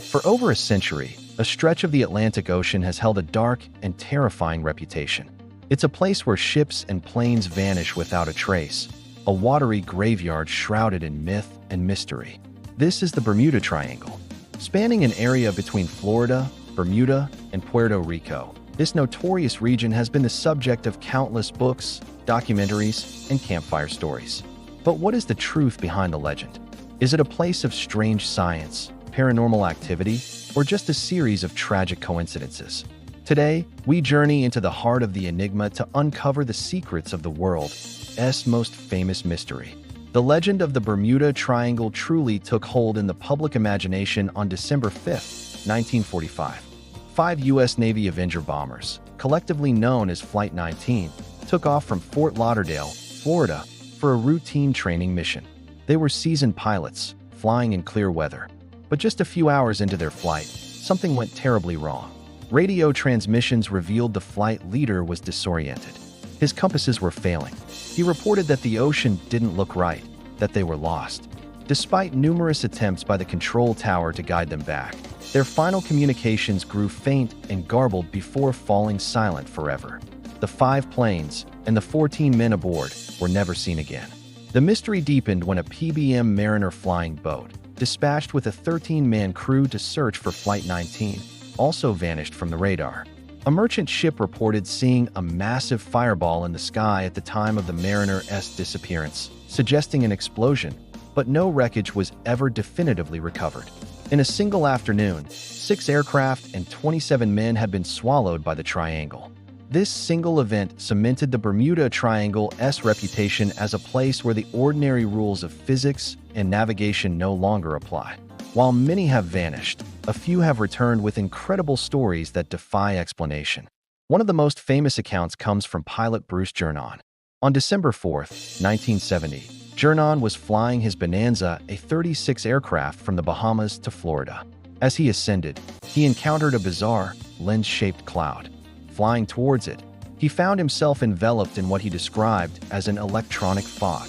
For over a century, a stretch of the Atlantic Ocean has held a dark and terrifying reputation. It's a place where ships and planes vanish without a trace, a watery graveyard shrouded in myth and mystery. This is the Bermuda Triangle. Spanning an area between Florida, Bermuda, and Puerto Rico, this notorious region has been the subject of countless books, documentaries, and campfire stories. But what is the truth behind the legend? Is it a place of strange science, paranormal activity, or just a series of tragic coincidences? Today, we journey into the heart of the enigma to uncover the secrets of the world's most famous mystery. The legend of the Bermuda Triangle truly took hold in the public imagination on December 5, 1945. 5 U.S. Navy Avenger bombers, collectively known as Flight 19, took off from Fort Lauderdale, Florida, for a routine training mission. They were seasoned pilots, flying in clear weather. But just a few hours into their flight, something went terribly wrong. Radio transmissions revealed the flight leader was disoriented. His compasses were failing. He reported that the ocean didn't look right, that they were lost. Despite numerous attempts by the control tower to guide them back, their final communications grew faint and garbled before falling silent forever. The 5 planes and the 14 men aboard were never seen again. The mystery deepened when a PBM Mariner flying boat, dispatched with a 13-man crew to search for Flight 19, also vanished from the radar. A merchant ship reported seeing a massive fireball in the sky at the time of the Mariner's disappearance, suggesting an explosion, but no wreckage was ever definitively recovered. In a single afternoon, 6 aircraft and 27 men had been swallowed by the triangle. This single event cemented the Bermuda Triangle's reputation as a place where the ordinary rules of physics and navigation no longer apply. While many have vanished, a few have returned with incredible stories that defy explanation. One of the most famous accounts comes from pilot Bruce Jernon. On December 4, 1970, Jernon was flying his Bonanza, a 36 aircraft from the Bahamas to Florida. As he ascended, he encountered a bizarre, lens-shaped cloud. Flying towards it, he found himself enveloped in what he described as an electronic fog.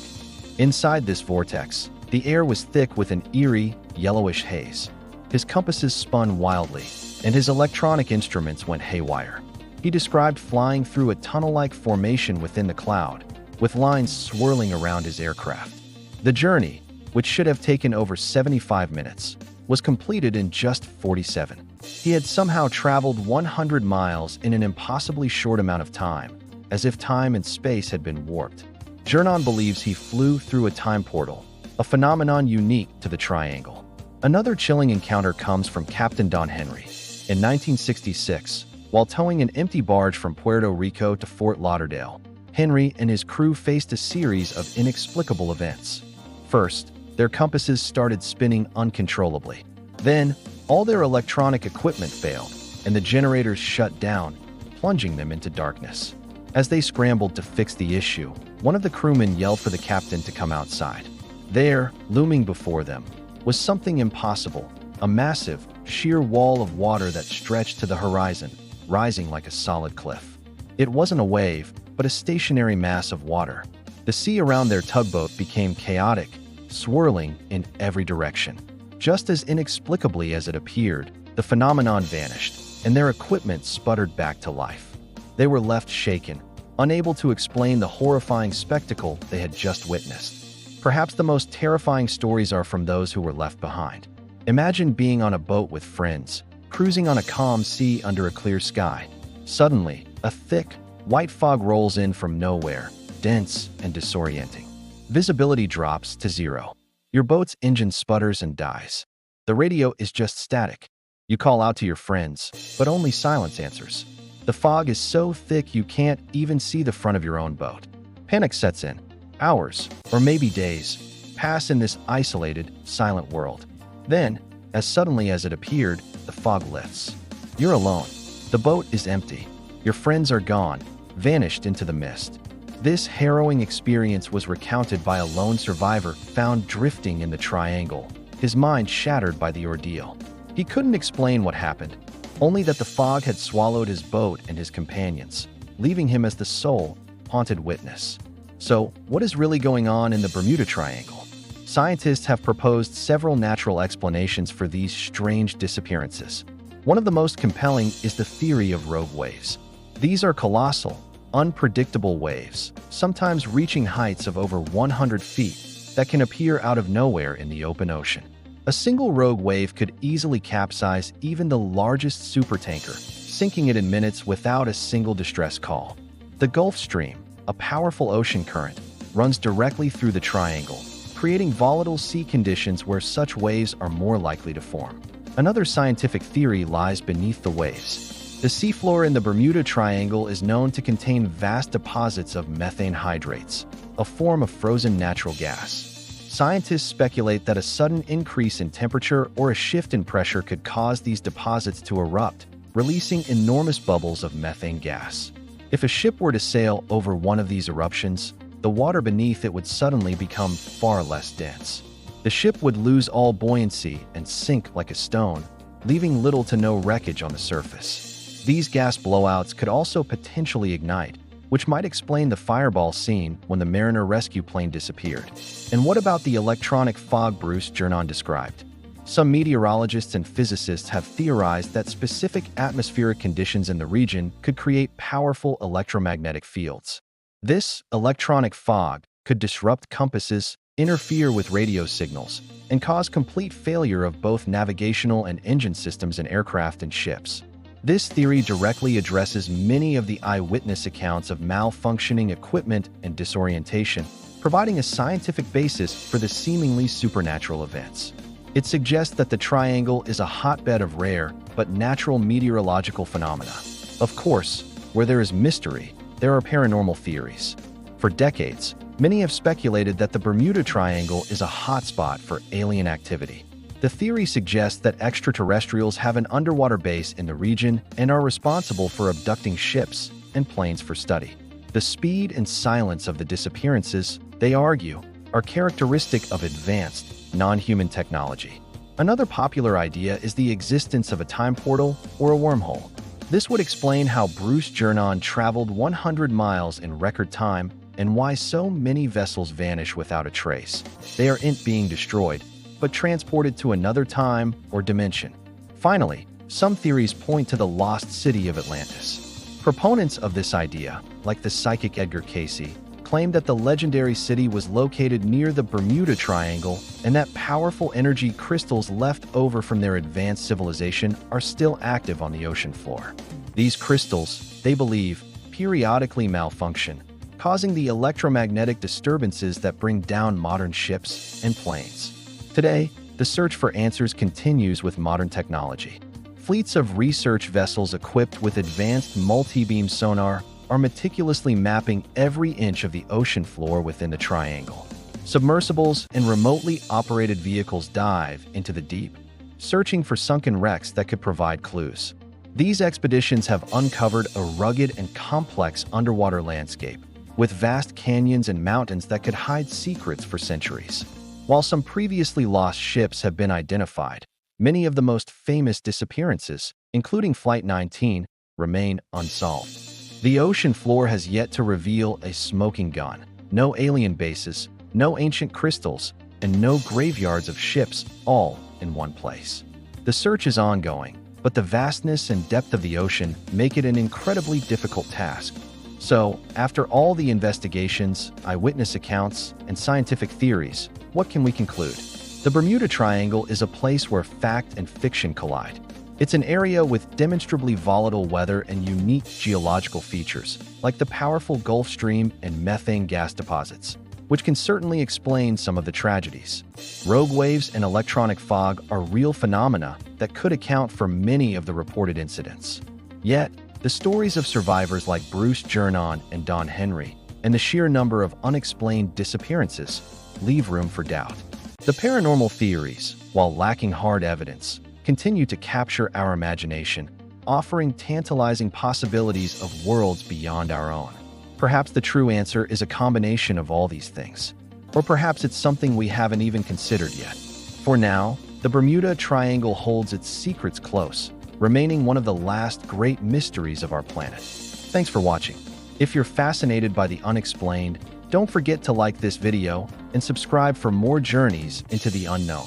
Inside this vortex, the air was thick with an eerie, yellowish haze. His compasses spun wildly, and his electronic instruments went haywire. He described flying through a tunnel-like formation within the cloud, with lines swirling around his aircraft. The journey, which should have taken over 75 minutes, was completed in just 47. He had somehow traveled 100 miles in an impossibly short amount of time, as if time and space had been warped. Jernon believes he flew through a time portal, a phenomenon unique to the Triangle. Another chilling encounter comes from Captain Don Henry. In 1966, while towing an empty barge from Puerto Rico to Fort Lauderdale, Henry and his crew faced a series of inexplicable events. First, their compasses started spinning uncontrollably. Then, all their electronic equipment failed, and the generators shut down, plunging them into darkness. As they scrambled to fix the issue, one of the crewmen yelled for the captain to come outside. There, looming before them, was something impossible, a massive, sheer wall of water that stretched to the horizon, rising like a solid cliff. It wasn't a wave, but a stationary mass of water. The sea around their tugboat became chaotic, swirling in every direction. Just as inexplicably as it appeared, the phenomenon vanished, and their equipment sputtered back to life. They were left shaken, unable to explain the horrifying spectacle they had just witnessed. Perhaps the most terrifying stories are from those who were left behind. Imagine being on a boat with friends, cruising on a calm sea under a clear sky. Suddenly, a thick, white fog rolls in from nowhere, dense and disorienting. Visibility drops to 0. Your boat's engine sputters and dies. The radio is just static. You call out to your friends, but only silence answers. The fog is so thick you can't even see the front of your own boat. Panic sets in. Hours, or maybe days, pass in this isolated, silent world. Then, as suddenly as it appeared, the fog lifts. You're alone. The boat is empty. Your friends are gone, vanished into the mist. This harrowing experience was recounted by a lone survivor found drifting in the Triangle, his mind shattered by the ordeal. He couldn't explain what happened, only that the fog had swallowed his boat and his companions, leaving him as the sole, haunted witness. So, what is really going on in the Bermuda Triangle? Scientists have proposed several natural explanations for these strange disappearances. One of the most compelling is the theory of rogue waves. These are colossal, unpredictable waves, sometimes reaching heights of over 100 feet, that can appear out of nowhere in the open ocean. A single rogue wave could easily capsize even the largest supertanker, sinking it in minutes without a single distress call. The Gulf Stream, a powerful ocean current, runs directly through the triangle, creating volatile sea conditions where such waves are more likely to form. Another scientific theory lies beneath the waves. The seafloor in the Bermuda Triangle is known to contain vast deposits of methane hydrates, a form of frozen natural gas. Scientists speculate that a sudden increase in temperature or a shift in pressure could cause these deposits to erupt, releasing enormous bubbles of methane gas. If a ship were to sail over one of these eruptions, the water beneath it would suddenly become far less dense. The ship would lose all buoyancy and sink like a stone, leaving little to no wreckage on the surface. These gas blowouts could also potentially ignite, which might explain the fireball seen when the Mariner rescue plane disappeared. And what about the electronic fog Bruce Jernon described? Some meteorologists and physicists have theorized that specific atmospheric conditions in the region could create powerful electromagnetic fields. This electronic fog could disrupt compasses, interfere with radio signals, and cause complete failure of both navigational and engine systems in aircraft and ships. This theory directly addresses many of the eyewitness accounts of malfunctioning equipment and disorientation, providing a scientific basis for the seemingly supernatural events. It suggests that the triangle is a hotbed of rare but natural meteorological phenomena. Of course, where there is mystery, there are paranormal theories. For decades, many have speculated that the Bermuda Triangle is a hotspot for alien activity. The theory suggests that extraterrestrials have an underwater base in the region and are responsible for abducting ships and planes for study. The speed and silence of the disappearances, they argue, are characteristic of advanced, non-human technology. Another popular idea is the existence of a time portal or a wormhole. This would explain how Bruce Jernon traveled 100 miles in record time and why so many vessels vanish without a trace. They aren't being destroyed, but transported to another time or dimension. Finally, some theories point to the lost city of Atlantis. Proponents of this idea, like the psychic Edgar Cayce, claim that the legendary city was located near the Bermuda Triangle and that powerful energy crystals left over from their advanced civilization are still active on the ocean floor. These crystals, they believe, periodically malfunction, causing the electromagnetic disturbances that bring down modern ships and planes. Today, the search for answers continues with modern technology. Fleets of research vessels equipped with advanced multi-beam sonar are meticulously mapping every inch of the ocean floor within the triangle. Submersibles and remotely operated vehicles dive into the deep, searching for sunken wrecks that could provide clues. These expeditions have uncovered a rugged and complex underwater landscape, with vast canyons and mountains that could hide secrets for centuries. While some previously lost ships have been identified, many of the most famous disappearances, including Flight 19, remain unsolved. The ocean floor has yet to reveal a smoking gun, no alien bases, no ancient crystals, and no graveyards of ships all in one place. The search is ongoing, but the vastness and depth of the ocean make it an incredibly difficult task. So, after all the investigations, eyewitness accounts, and scientific theories, what can we conclude? The Bermuda Triangle is a place where fact and fiction collide. It's an area with demonstrably volatile weather and unique geological features, like the powerful Gulf Stream and methane gas deposits, which can certainly explain some of the tragedies. Rogue waves and electronic fog are real phenomena that could account for many of the reported incidents. Yet, the stories of survivors like Bruce Jernon and Don Henry, and the sheer number of unexplained disappearances, leave room for doubt. The paranormal theories, while lacking hard evidence, continue to capture our imagination, offering tantalizing possibilities of worlds beyond our own. Perhaps the true answer is a combination of all these things. Or perhaps it's something we haven't even considered yet. For now, the Bermuda Triangle holds its secrets close, remaining one of the last great mysteries of our planet. Thanks for watching. If you're fascinated by the unexplained, don't forget to like this video and subscribe for more journeys into the unknown.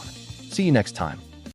See you next time.